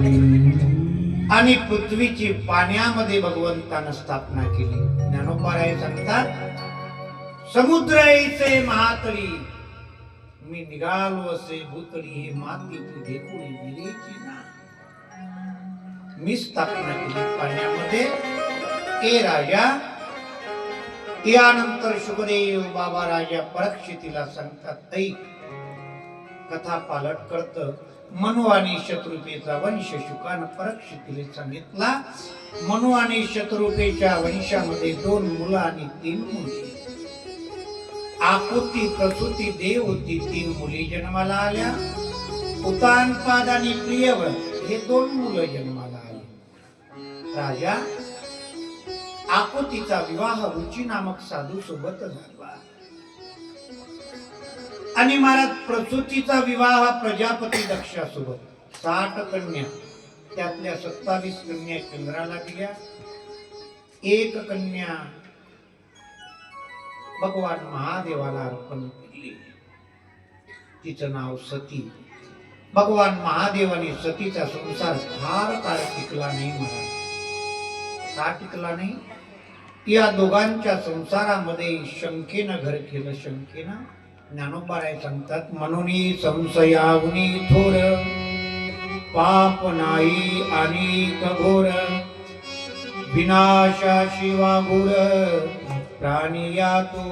आणि पृथ्वीची पाण्यामध्ये भगवंतानं स्थापना केली. ज्ञानोबाराय सांगतात, समुद्र ऐसे महातळी मी निघालो असे भूतळी, हे माती तू देखुळी विलेची ना. मी स्थापना केली पाण्यामध्ये. ए राजा, यानंतर शुकदेव बाबा राजा परीक्षितीला सांगतात, ऐक, कथा पालट करत. मनु आणि शत्रुपेचा वंश शुकानं परीक्षितीला सांगितला. मनु आणि शत्रुपेच्या वंशामध्ये 2 मुलं आणि 3 मुली. आकुती प्रसूती देव होती, 3 मुली जन्माला आल्या. उतानपाद आणि प्रियव्रत हे 2 मुलं जन्माला आली. राजा, आकुतीचा विवाह रुची नामक साधू सोबत झाला आणि महाराज प्रसूतीचा विवाह प्रजापती दक्षा सोबत. 60 कन्या, त्यातल्या 27 कन्या चंद्राला दिल्या. 1 कन्या भगवान महादेवाला अर्पण केली. तिचं नाव सती. भगवान महादेवाने सतीचा संसार फार काळ टिकला नाही महाराज. का टिकला नाही? या दोघांच्या संसारामध्ये शंकेनं घर केलं. शंकेनं. ज्ञानोबाराय सांगतात, मनोनी संशयावनी थोर, पाप नाही अनेक घोर, विनाशाशी वाघोर प्राणी यातो.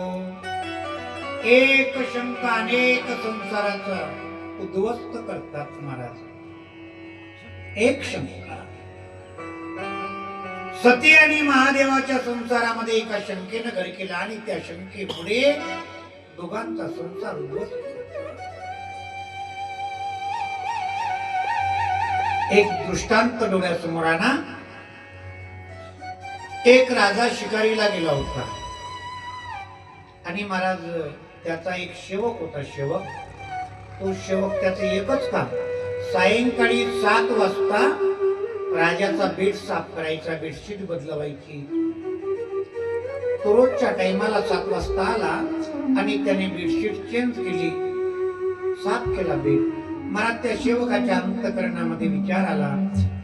एक शंका अनेक संसाराचा उद्ध्वस्त करतात महाराज. एक शंका. सती आणि महादेवाच्या संसारामध्ये एका शंकेनं घर केलं आणि त्या शंकेपुढे दोघांचा संसार उद्ध्वस्त. एक दृष्टांत डोळ्यासमोर आणा. एक राजा शिकारीला गेला होता आणि महाराज त्याचा एक सेवक होता. सेवक, तो सेवक त्याचं एकच काम, सायंकाळी 7 वाजता राजाचा बेड साफ करायचा, बेडशीट बदलवायची. तो रोजच्या टाइमाला 7 वाजता आला आणि त्याने बेडशीट चेंज केली, साफ केला बेड. मला त्या सेवकाच्या अंतःकरणामध्ये विचार आला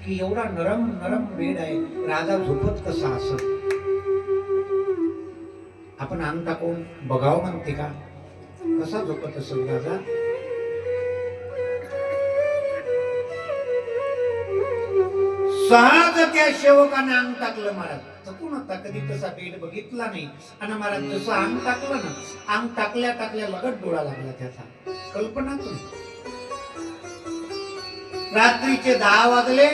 की एवढा नरम नरम बेड आहे, राजा झोपत कसा असत? आपण अंग टाकून बघावं म्हणते का, कसा झोपत असेल राजा? सहज त्या सेवकाने अंग टाकलं. महाराज थकून होता, कधी तसा बेड बघितला नाही. आणि महाराज जसं अंग टाकलं ना, अंग टाकल्या टाकल्या लगत डोळा लागला त्याचा. कल्पना तुम्ही. रात्रीचे 10 वाजले.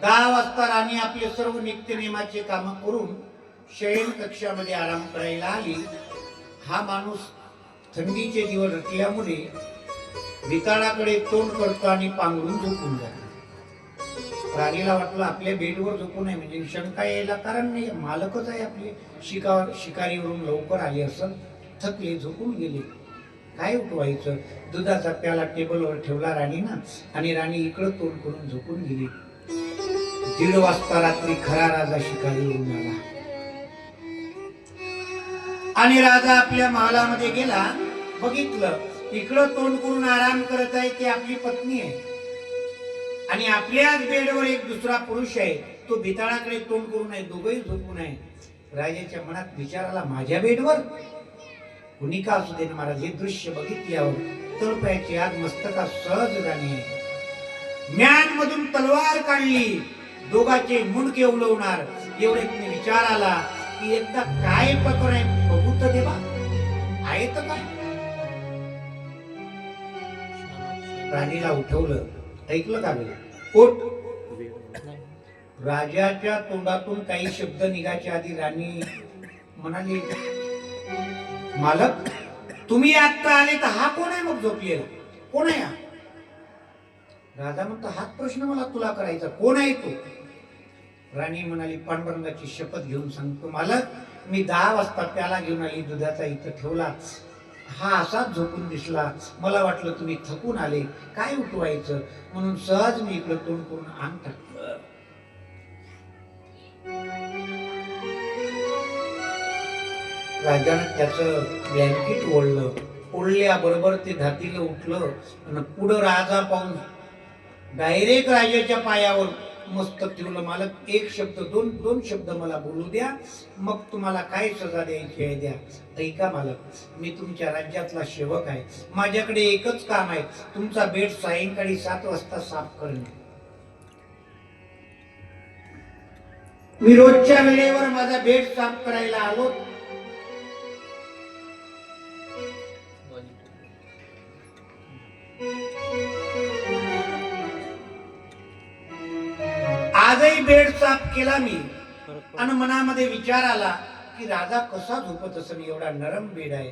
10 वाजता राणी आपले सर्व नित्यनेमाचे काम करून शयन कक्षामध्ये आराम करायला आली. हा माणूस थंडीचे दिवस रटल्यामुळे विताळाकडे तोंड करतो आणि पांघरून झोपून जातो. राणीला वाटलं आपल्या बेडवर झोपू नये, म्हणजे शंका यायला कारण नाही, मालकच आहे आपले. शिकारीवरून लवकर आले असं, थकले, झोपून गेले. काय उठवायचं? दुधाचा प्याला टेबलवर ठेवला राणीनं आणि राणी इकडं तोंड करून झोपून गेली. 1:30 वाजता रात्री खरा राजा शिकारीवरून आला आणि राजा आपल्या महालामध्ये गेला. बघितलं इकडं तोंड करून आराम करत आहे ती आपली पत्नी आहे आणि आपल्याच बेडवर एक दुसरा पुरुष आहे, तो भिताळाकडे तोंड करून आहे, दोघंही झोपून आहे. राजाच्या मनात विचार आला, माझ्या बेडवर कुणी का असू दे ना महाराज. हे दृश्य बघितल्यावर तळपायाची आग मस्तकात सहज जाणे. म्यान मधून तलवार काढली, दोघांचे मुंडके उलवणार. एवढे विचार आला की एकदा काय प्रकार आहे बघू तर देवा, आहे तर काय. राणीला उठवलं. ऐकलं का बे? उठ. राजाच्या तोंडातून काही शब्द निघायच्या आधी राणी म्हणाली, मालक तुम्ही आता आले तर हा कोण आहे मग झोपलेला? कोण आहे हा? राजा म्हणतो, हाच प्रश्न मला तुला करायचा, कोण आहे तो? राणी म्हणाली, पांडुरंगाची शपथ घेऊन सांगतो मालक, मी 10 वाजता प्याला घेऊन आली दुधाचा, इथं ठेवला. हा असाच झोपून दिसला. मला वाटलं तुम्ही थकून आले, काय उठवायचं म्हणून सहज मी इकडे तोंड करून अंग टाकलं. राजानं त्याचं ब्लँकेट ओढलं. ओढल्याबरोबर ते धातीला उठलं आणि पुढं राजा पाहून डायरेक्ट राजाच्या पायावर मस्तक ठेवलं. मालक एक शब्द दोन शब्द मला बोलू द्या, मग तुम्हाला काय सजा द्यायची आहे द्या. ऐका मालक, मी तुमच्या राज्यातला सेवक आहे, माझ्याकडे एकच काम आहे, तुमचा बेट सायंकाळी 7 वाजता साफ करणे. मी रोजच्या वेळेवर माझा बेट साफ करायला आलो. आजही बेड साफ केला मी, आणि मनामध्ये विचार आला की राजा कसा झोपत असेल, एवढा नरम बेड आहे,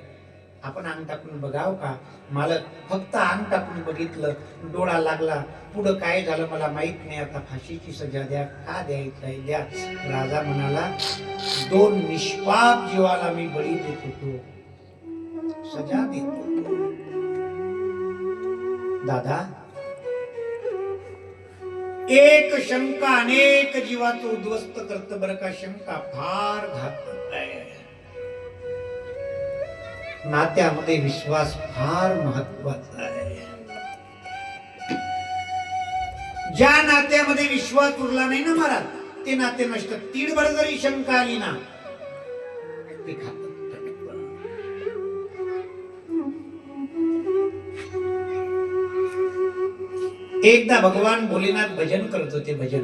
आपण अंग टाकून बघाव का. मालक फक्त अंग टाकून बघितलं, डोळा लागला, पुढं काय झालं मला माहित नाही, आता फाशीची सजा द्या, का द्यायचं आहे द्या. राजा म्हणाला, 2 निष्पाप जीवाला मी बळी देत होतो, सजा देतो. दादा, एक शंका अनेक जीवाचं उद्ध्वस्त करत बरं का. शंका फार घातक आहे. नात्यामध्ये विश्वास फार महत्वाचा आहे. ज्या नात्यामध्ये विश्वास उरला नाही ना महाराज, ते नाते नष्ट. तीडभर जरी शंका आली ना, ते घातक. एकदा भगवान भोलेनाथ भजन करत होते. भजन,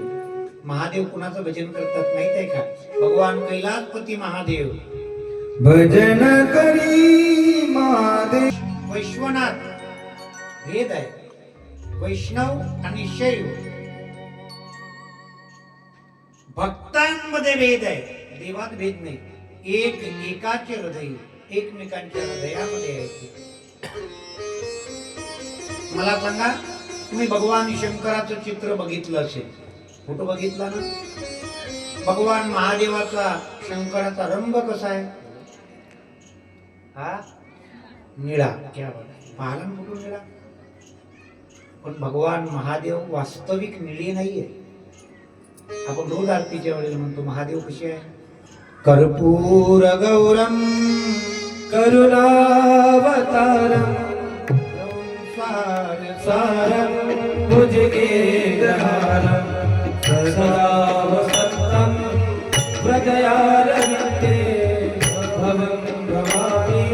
महादेव कुणाचं भजन करतात माहित आहे का? भगवान कैलासपती महादेव भजन करी महादेव. वैश्वनाथ भेद आहे, वैष्णव आणि शैव. भक्तांमध्ये भेद आहे, देवात भेद नाही. एकाचे हृदय एकमेकांच्या हृदयामध्ये आहे. मला सांगा, तुम्ही भगवान शंकराचं चित्र बघितलं असेल, फोटो बघितला ना? भगवान महादेवाचा शंकराचा रंग कसा आहे? हा निळा. क्या पाहला फोटो निळा. पण भगवान महादेव वास्तविक निळे नाहीये. आपण रोज आरतीच्या वेळेला म्हणतो महादेव कसे आहे? कर्पूर गौरम करुणावतारम सारम भुजगेन्द्रहारम सदा वसन्तं हृदयारविन्दे भवं भवानी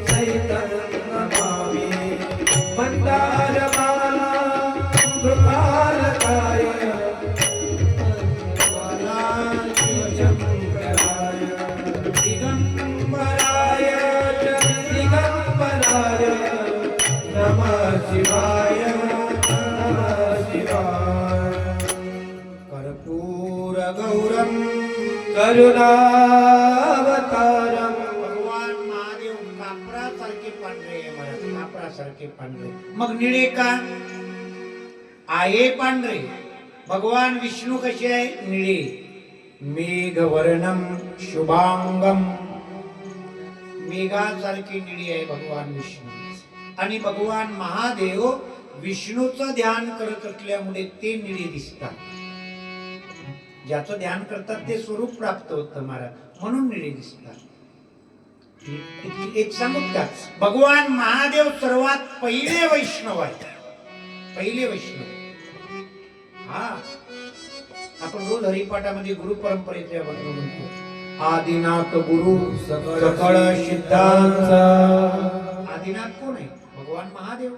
सहितं नमामि. मन्दारमाला कृपालकाय शङ्कराय दिगम्बराय च दिगम्बराय नमः शिवाय नमः शिवाय. कर्पूर गौरम करुणावतारम. भगवान महादेव कापरासारखे पांढरे, कापरासारखे पांढरे. मग निळे का आहे? पांढरे. भगवान विष्णू कसे आहे? निळे. मेघवर्णम शुभांगम. मेघासारखे निळे आहे भगवान विष्णू. आणि भगवान महादेव विष्णूचं ध्यान करत असल्यामुळे ते निळे दिसतात. ज्याचं ध्यान करतात ते स्वरूप प्राप्त होतं महाराज, म्हणून निळे दिसतात. एक सांगू का, भगवान महादेव सर्वात पहिले वैष्णव आहे. पहिले वैष्णव. हा, आपण रोज हरिपाठामध्ये गुरु परंपरेच्या बद्दल म्हणतो, आदिनाथ गुरु सकळ सिद्धांत. आदिनाथ कोण आहे? भगवान महादेव.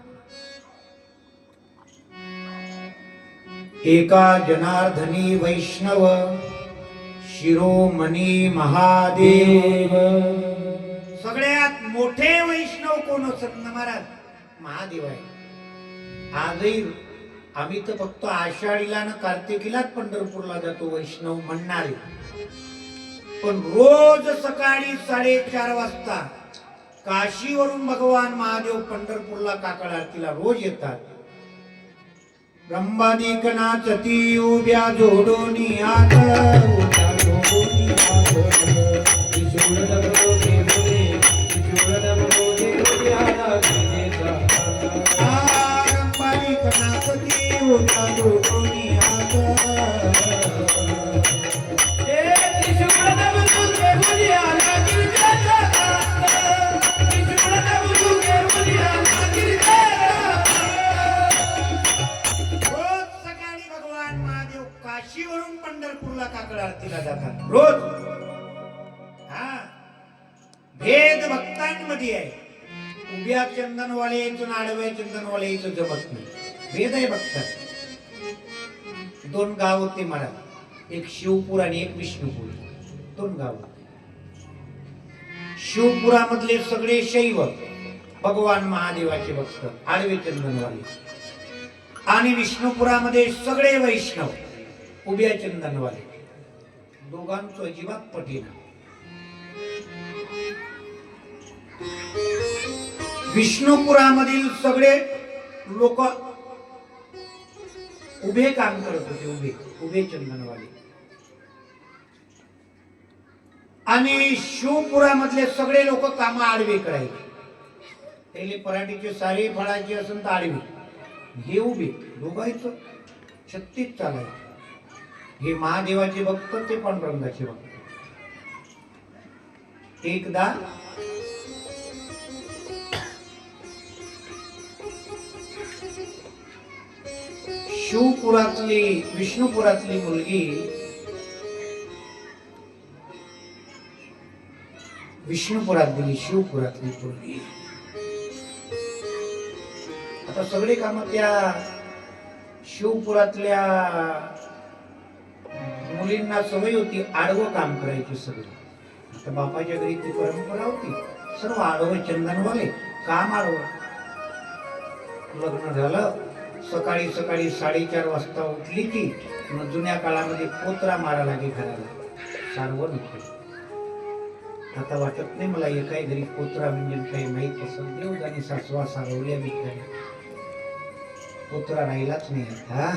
एका जनार्दनी वैष्णव शिरोमणी महादेव. सगळ्यात मोठे वैष्णव कोण असत ना महाराज? महादेव आहे. आजही आम्ही तर फक्त आषाढीला न कार्तिकीलाच पंढरपूरला जातो वैष्णव म्हणणारे, पण रोज सकाळी 4:30 वाजता काशीवरून भगवान महादेव पंढरपूरला काकड आरतीला रोज येतात. ब्रह्मादिक नाचती उभ्या जोडोनी हात, ब्रह्मादिक नाचती उभ्या जोडोनी हात. काशीवरून पंढरपूरला काकड आरतीला जातात रोज. हा भेद भक्तांमध्ये आहे. उभ्या चंदनवाले यायचं आडव्या चंदनवाले यायचं जमत नाही. भेद आहे भक्तात. दोन गाव होते मला, एक शिवपूर आणि एक विष्णुपूर, दोन गाव होते. शिवपुरामधले सगळे शैव भगवान महादेवाचे भक्त आडवे चंदनवाले, आणि विष्णुपुरामध्ये सगळे वैष्णव उभ्या चंदनवाले. दोघांचं अजिबात पटेना. विष्णुपुरामधील सगळे लोक उभे काम करत होते, उभे चंदनवाले. आणि शिवपुरामधले सगळे लोक काम आडवे करायचे. त्याले पराठीचे सारे फळाचे असून तर आडवे, हे उभे. दोघांचं छत्तीस चालायचे. हे महादेवाचे भक्त, ते पांडुरंगाचे भक्त. एकदा शिवपुरातली विष्णुपुरातली मुलगी विष्णुपुरात दिली, शिवपुरातली मुलगी. आता सगळे काम त्या शिवपुरातल्या मुलींना सवय होती आडवं काम करायची सगळी. आता बापाच्या घरी ती परंपरा होती, सर्व आडवं चंदनवाले काम आडवं. लग्न झालं, सकाळी सकाळी 4:30 वाजता उठली की मग जुन्या काळामध्ये पोत्रा मारा लागे घराला, सारवण होते. आता वाटत नाही मला एकाही घरी पोत्रा म्हणजे काही माहित असं. देव आणि सासवा सारवल्या बिचाऱ्या, पोत्रा राहिलाच नाही. आता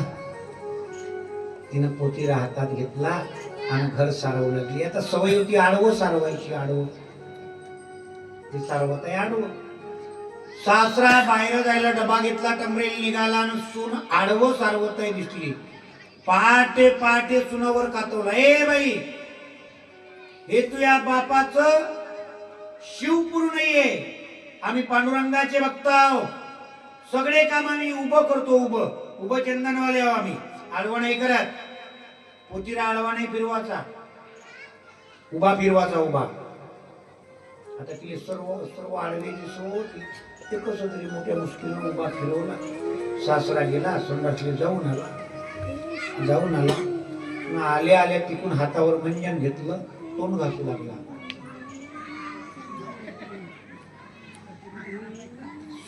तिनं पोतीरा हातात घेतला आणि घर सारवू लागली. आता सवय होती आडवं सारवायची, आडवं ते सारवत आहे आडवं. सासरा बाहेर जायला डबा घेतला, टमरेल निघाला आणि सून आडवं सारवत आहे दिसली. पहाटे पहाटे सुनावर कातवला, ए बाई, हे तुझ्या बापाचं शिवपुर नाहीये, आम्ही पांडुरंगाचे भक्त आहोत. सगळे काम आम्ही उभं करतो, उभं चंदनवाले आहो आम्ही, आडवं नाही करत. पोतीरा आडवा नाही फिरवाचा, उभा फिरवाचा, उभा. आता तिला सर्व आडवेची सवय होती. ते कसं तरी मोठ्या मुश्किलीने उभा फिरवला. सासरा गेला, संडासले जाऊन आला. आल्या तिकून हातावर मंजन घेतलं, तोंड घासू लागला.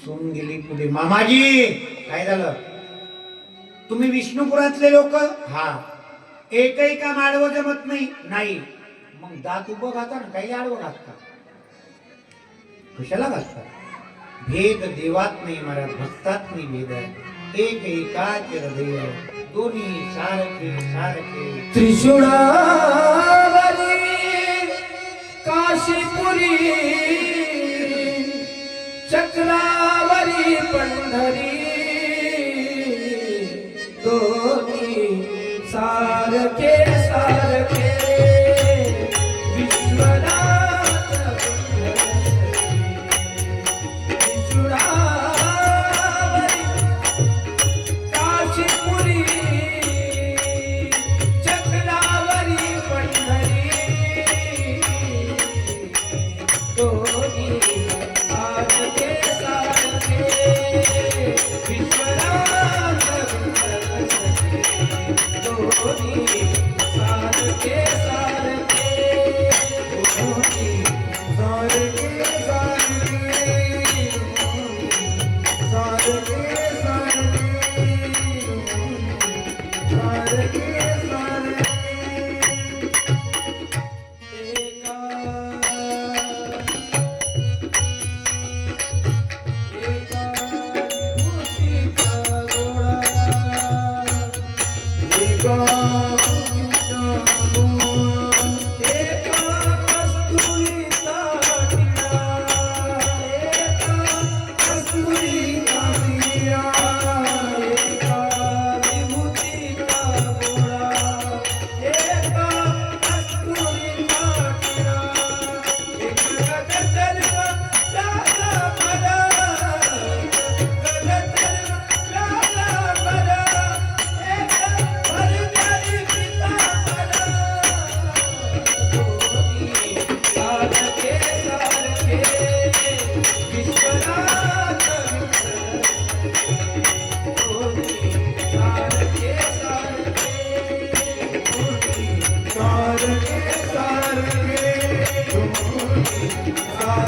सून गेली पुढे, मामाजी काय झालं? तुम्ही विष्णुपुरातले लोक? हा. एकही काम आडवं जमत नाही? नाही. मग दात उभं घाता ना, काही आडवं घातता, कशाला घातता? भेद देवात नाही महाराज, भक्तात नाही भेद आहे. एक एकाच हृदय, दोन्ही सारखे सारखे. त्रिशूळावरी काशीपुरी, चक्रावरी पंढरी, दोन्ही सारखे सारखे.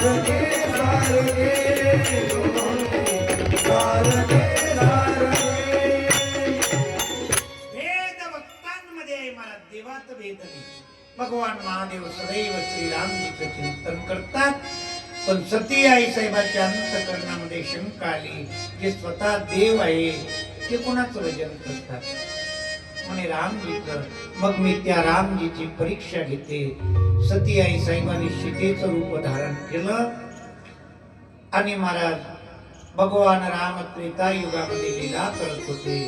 सारखे सारखे सारखे वेद भक्तांमध्ये मला देवात भेद नाही. भगवान महादेव सदैव श्रीरामजीचं चिंतन करतात. पण सती आई साहेबाच्या अंतकरणामध्ये शंका आली, जे स्वतः देव आहे ते कोणाचं भजन करतात म्हणे रामजीचं. मग मी त्या रामजीची परीक्षा घेते. सती आई साहेबांनी सीतेचं रूप धारण केलं आणि महाराज भगवान राम त्रेता युगामध्ये लीला करत होते.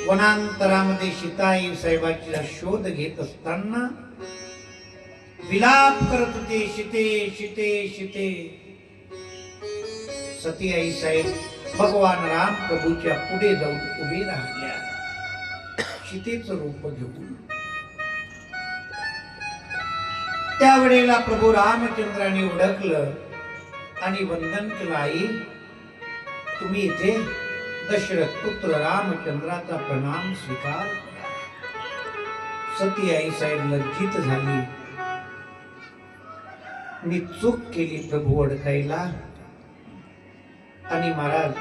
वनांतरामध्ये सीताई साहेबाचा शोध घेत असताना विलाप करत होते, सीते सीते सीते. सती आई साहेब भगवान राम प्रभूच्या पुढे जाऊन उभे राहिल्या सीतेचं रूप घेऊन. त्यावेळेला प्रभू रामचंद्राने ओळखलं आणि वंदन केलं. आई तुम्ही इथे दशरथ पुत्र रामचंद्राचा प्रणाम स्वीकार करा. सती आई साहेब लज्जित झाली. मी चूक केली प्रभू ओळखायला. आणि महाराज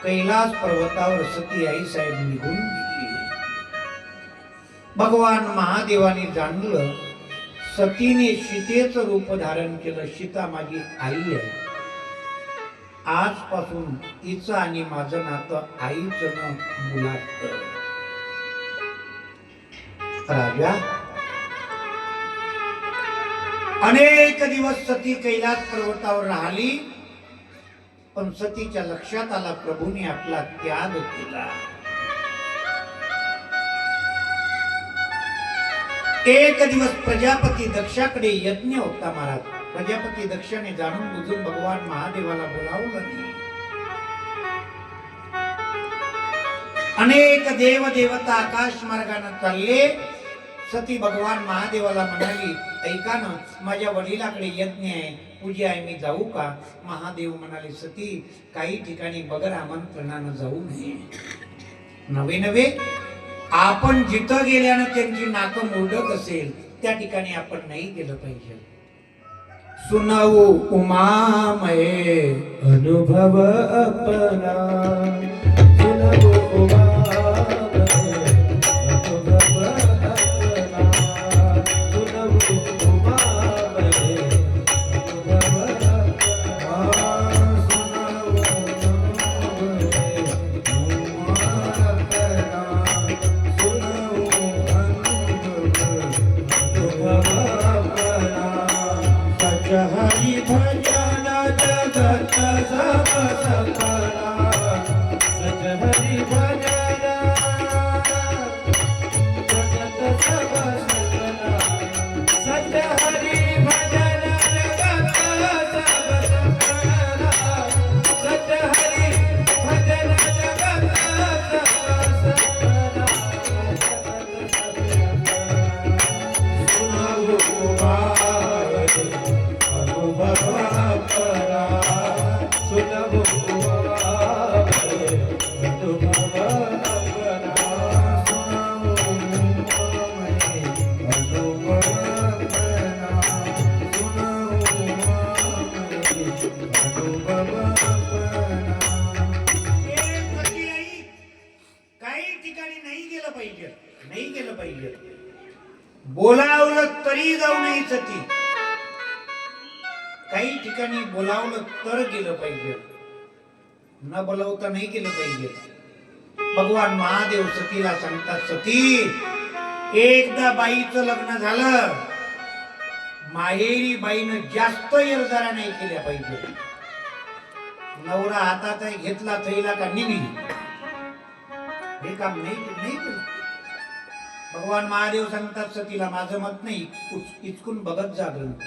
कैलास पर्वतावर सती आई साहेब निघून गेली. भगवान महादेवाने जाणलं सतीने सीतेचं रूप धारण केलं. सीता माझी आई आहे. आजपासून तिचं आणि माझं नातं आईचं न मुलाचं. राजा अनेक दिवस सती कैलास पर्वतावर राहिली. पण सतीच्या लक्षात आला प्रभूने आपला त्याग केला. एक दिवस प्रजापती दक्षाकडे यज्ञ होता महाराज. प्रजापती दक्षाने जाणून बुजून भगवान महादेवाला बोलावलं नाही. अनेक देव देवता आकाश मार्गाने चालले. सती भगवान महादेवाला म्हणाली, ऐका ना, माझ्या वडिलाकडे यज्ञ आहे, पूजा आहे, मी जाऊ का? महादेव म्हणाले, सती काही ठिकाणी बगर आमंत्रणानं जाऊ नये. नवे नवे आपण जिथं गेल्यानं त्यांची नाकं मोडत असेल त्या ठिकाणी आपण नाही गेलं पाहिजे. सुनाऊ उमामये अनुभव अपना सुनाऊ उमामये अनुभव अपना सुनाऊ उमामये अनुभव अपना सुनाऊ उमामये सुनाऊ अनुभव अपना सच हरि भजन जगत सब सकला सच हरि भजन जगत सब सकला सच हरि भजन जगत सब सकला सच हरि भजन जगत सब सकला सुनाऊ उमामये अनुभव अपना सुनाऊ उमामये अनुभव अपना सुनाऊ उमामये अनुभव अपना सुनाऊ उमामये अनुभव अपना. काही ठिकाणी नाही गेलं पाहिजे, नाही गेलं पाहिजे. बोलावलं तरी जाऊ नये सती. काही ठिकाणी बोलावलं तर गेलं पाहिजे, न बोलावता नाही गेलं पाहिजे. भगवान महादेव सतीला सांगतात, सती एकदा बाईचं लग्न झालं, माहेरी बाईनं जास्त येरदारा नाही केल्या पाहिजे. नवरा हातात घेतला थैला का निघली, हे काम नाही केलं. भगवान महादेव सांगतात सतीला, माझं मत नाही, इचकून बघत जा ग्रंथ.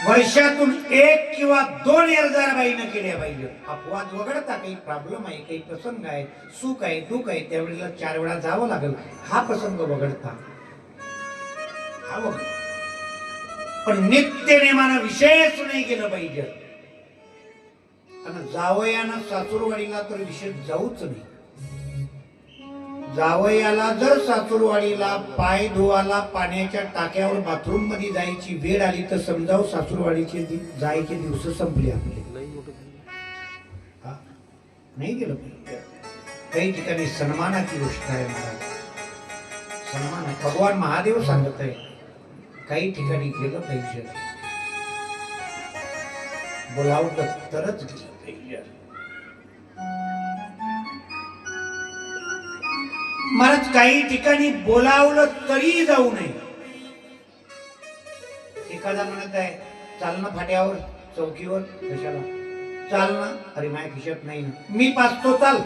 वर्षातून 1 किंवा 2 येरदार बाईनं केल्या पाहिजे. अपवाद वगळता काही प्रॉब्लेम आहे, काही प्रसंग आहे, सुख आहे, दुःख आहे, त्यावेळेला 4 वेळा जावं लागेल. हा प्रसंग वगळता हा वगळ. पण नित्य नेमानं विशेष नाही केलं पाहिजे. आणि जावयानं सासूरवाडीला तर विशेष जाऊच नाही. जावयाला जर सासूरवाडीला पाय धुवाला पाण्याच्या टाक्यावर बाथरूम मध्ये जायची वेळ आली तर समजाव सासूरवाडीचे जायचे दिवस संपले आपले. हा? नाही गेलं पाहिजे. काही ठिकाणी सन्मानाची गोष्ट आहे महाराज. सन्मान भगवान महादेव सांगत आहे काही ठिकाणी गेलं पाहिजे. बोलावलं तरच गेलं पाहिजे. महाराज काही ठिकाणी बोलावलं तरी जाऊ नये. एखादा म्हणत आहे चालणं फाट्यावर चौकीवर कशाला चालणं, अरे माझ्या खिशात नाही ना, मी पाचतो चाल.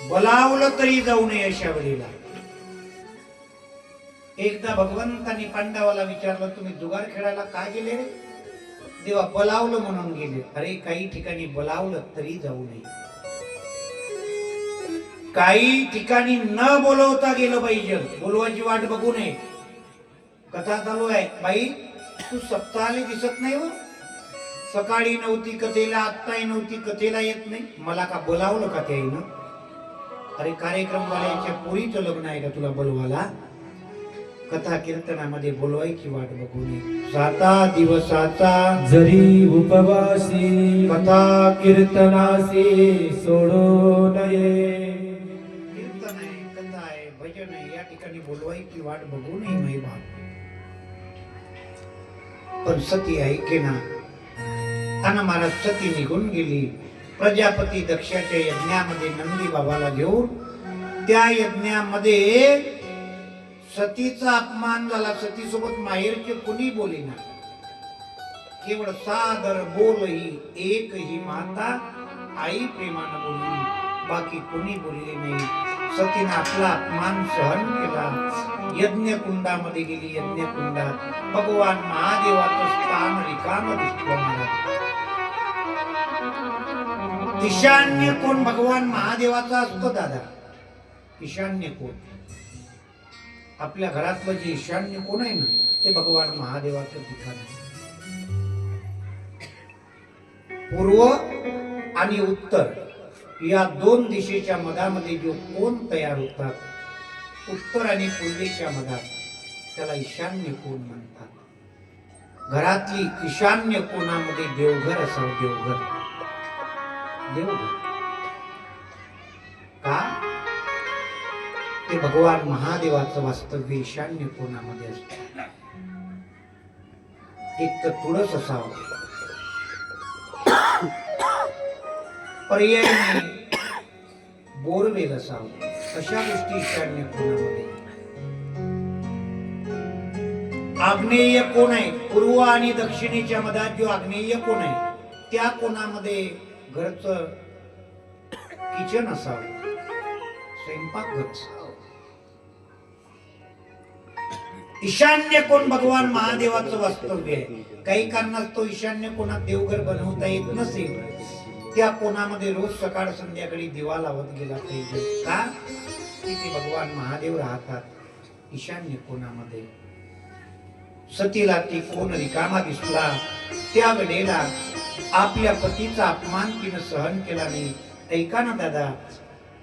बोलावलं तरी जाऊ नये अशा वेळेला. एकदा भगवंतांनी पांडवाला विचारलं तुम्ही जुगार खेळायला काय गेले रे? देवा बोलावलं म्हणून गेले. अरे काही ठिकाणी बोलावलं तरी जाऊ नये. काही ठिकाणी न बोलवता गेलं पाहिजे. बोलवायची वाट बघू नये. कथा चालू आहे, बाई तू सप्ताहाले दिसत नाही हो, सकाळी नव्हती कथेला, आत्ताही नव्हती कथेला येत नाही, मला का बोलावलं का त्याईनं? अरे कार्यक्रमवाल्याच्या पोरीचं लग्न आहे का तुला बोलवाला? कथा कीर्तनामध्ये बोलवायची वाट बघू नये. 7 दिवसाचा जरी उपवासी कथा कीर्तनासी सोडू नये. कीर्तन आहे, कथा आहे, भजन आहे, या ठिकाणी बोलवायची वाट बघू नये नाही बाप. पण सती ऐके ना. आणि महाराज सती निघून गेली. प्रजापती दक्षाच्या यज्ञामध्ये नंदी बाबाला घेऊन त्या यज्ञामध्ये सतीचा अपमान झाला. सतीसोबत माहेरचे कुणी बोलेना. केवळ सादर बोलही एक ही माता आई प्रेमानं बोलली, बाकी कोणी बोलले नाही. सतीने आपला अपमान सहन केला. यज्ञ कुंडामध्ये गेली. यज्ञ कुंडात भगवान महादेवाचं स्थान रिकाम दिसलं महाराज. ईशान्य कोण भगवान महादेवाचा असतो दादा. ईशान्य कोण आपल्या घरातलं जे ईशान्य कोण आहे ना ते भगवान महादेवाचं ठिकाण आहे. पूर्व आणि उत्तर या 2 दिशेच्या मधामध्ये जो कोण तयार होतात, उत्तर आणि पूर्वेच्या मधात, त्याला ईशान्य कोण म्हणतात. घरातली ईशान्य कोणामध्ये देवघर असावं. देवघर देवघर का? ते भगवान महादेवाचं वास्तव्य ईशान्य कोणामध्ये असतं. एक तर तुळस असावं, पर्यायी बोरवेल असावं. अशा गोष्टी ईशान्य कोणामध्ये. आग्नेय कोण आहे, पूर्व आणि दक्षिणेच्या मधात जो आग्नेय कोण आहे त्या कोणामध्ये घरचं किचन असावं, स्वयंपाकघर असावं. ईशान्य कोण भगवान महादेवाचं वास्तव्य आहे. काही कारणास्तव ईशान्य कोणात देवघर बनवता येत नसेल त्या कोणामध्ये रोज सकाळ संध्याकाळी दिवा लावत गेला पाहिजे. का? तिथे भगवान महादेव राहतात ईशान्य कोणामध्ये. सतीला ती कोण रिकामा दिसला. त्या वेळेला आपल्या पतीचा अपमान तिनं सहन केला नाही. ऐका ना दादा,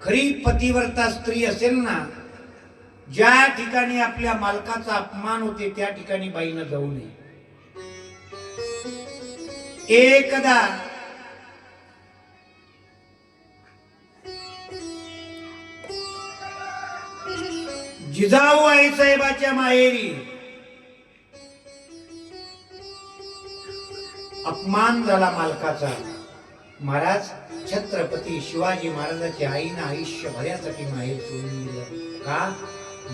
खरी पतिव्रता स्त्री असेल ना, ज्या ठिकाणी आपल्या मालकाचा अपमान होते त्या ठिकाणी बाईनं जाऊ नये. एकदा जिजाऊ आई साहेबाच्या माहेरी अपमान झाला मालकाचा. महाराज छत्रपती शिवाजी महाराजांच्या आईनं आयुष्यभरासाठी माहेर सोडून दिलं. का?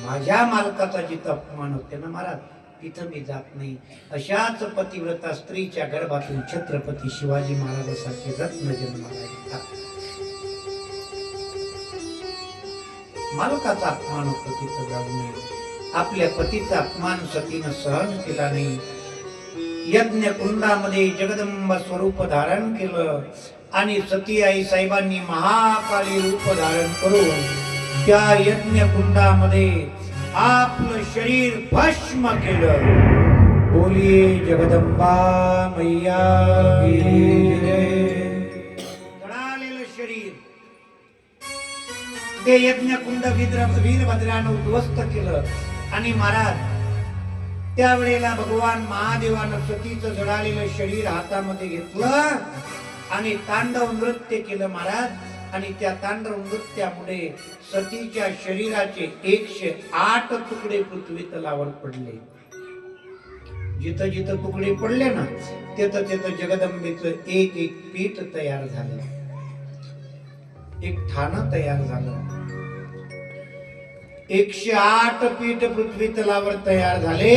माझ्या मालकाचा जिथं अपमान होते ना महाराज तिथं मी जात नाही. अशाच पतिव्रता स्त्रीच्या गर्भातून छत्रपती शिवाजी महाराजांसारखे रत्न जन्माला येतात. मालकाचा अपमान होतो तिथं जाऊ नये. आपल्या पतीचा अपमान सतीनं सहन केला नाही. यज्ञ कुंडामध्ये जगदंब स्वरूप धारण केलं आणि सती आई साहेबांनी महाकाली रूप धारण करून त्या यज्ञ कुंडामध्ये आपलं शरीर भस्म केलं. बोलिये जगदंबा मैया की जय. जळालेलं शरीर ते यज्ञकुंड वीरभद्रानं उद्ध्वस्त केलं. आणि महाराज त्यावेळेला भगवान महादेवानं सतीचं जळालेलं शरीर हातामध्ये घेतलं आणि तांडव नृत्य केलं महाराज. आणि त्या तांडव नृत्यामुळे सतीच्या शरीराचे 108 तुकडे पृथ्वी तलावर पडले. जिथं जिथं तुकडे पडले ना तिथं तिथं जगदंबेचं एक एक पीठ तयार झालं, एक ठाणं तयार झालं. 108 पीठ पृथ्वी तलावर तयार झाले.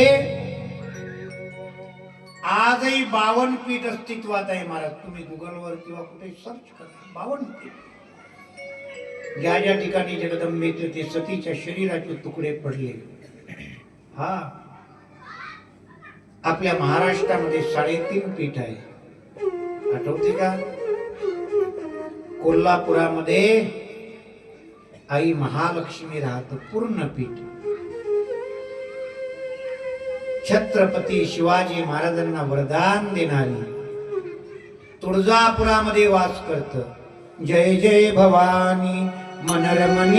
आजही 52 पीठ अस्तित्वात आहे महाराज. तुम्ही गुगलवर किंवा कुठे सर्च करा, 52 पीठ. ज्या ज्या ठिकाणी जगदंबेचे ते सतीच्या शरीराचे तुकडे पडले. हा आपल्या महाराष्ट्रामध्ये 3.5 पीठ आहे. आठवते का? कोल्हापुरामध्ये आई महालक्ष्मी राहत, पूर्ण पीठ. छत्रपती शिवाजी महाराजांना वरदान देणारी तुळजापुरामध्ये वास करत. जय जय भवानी मनरमणी.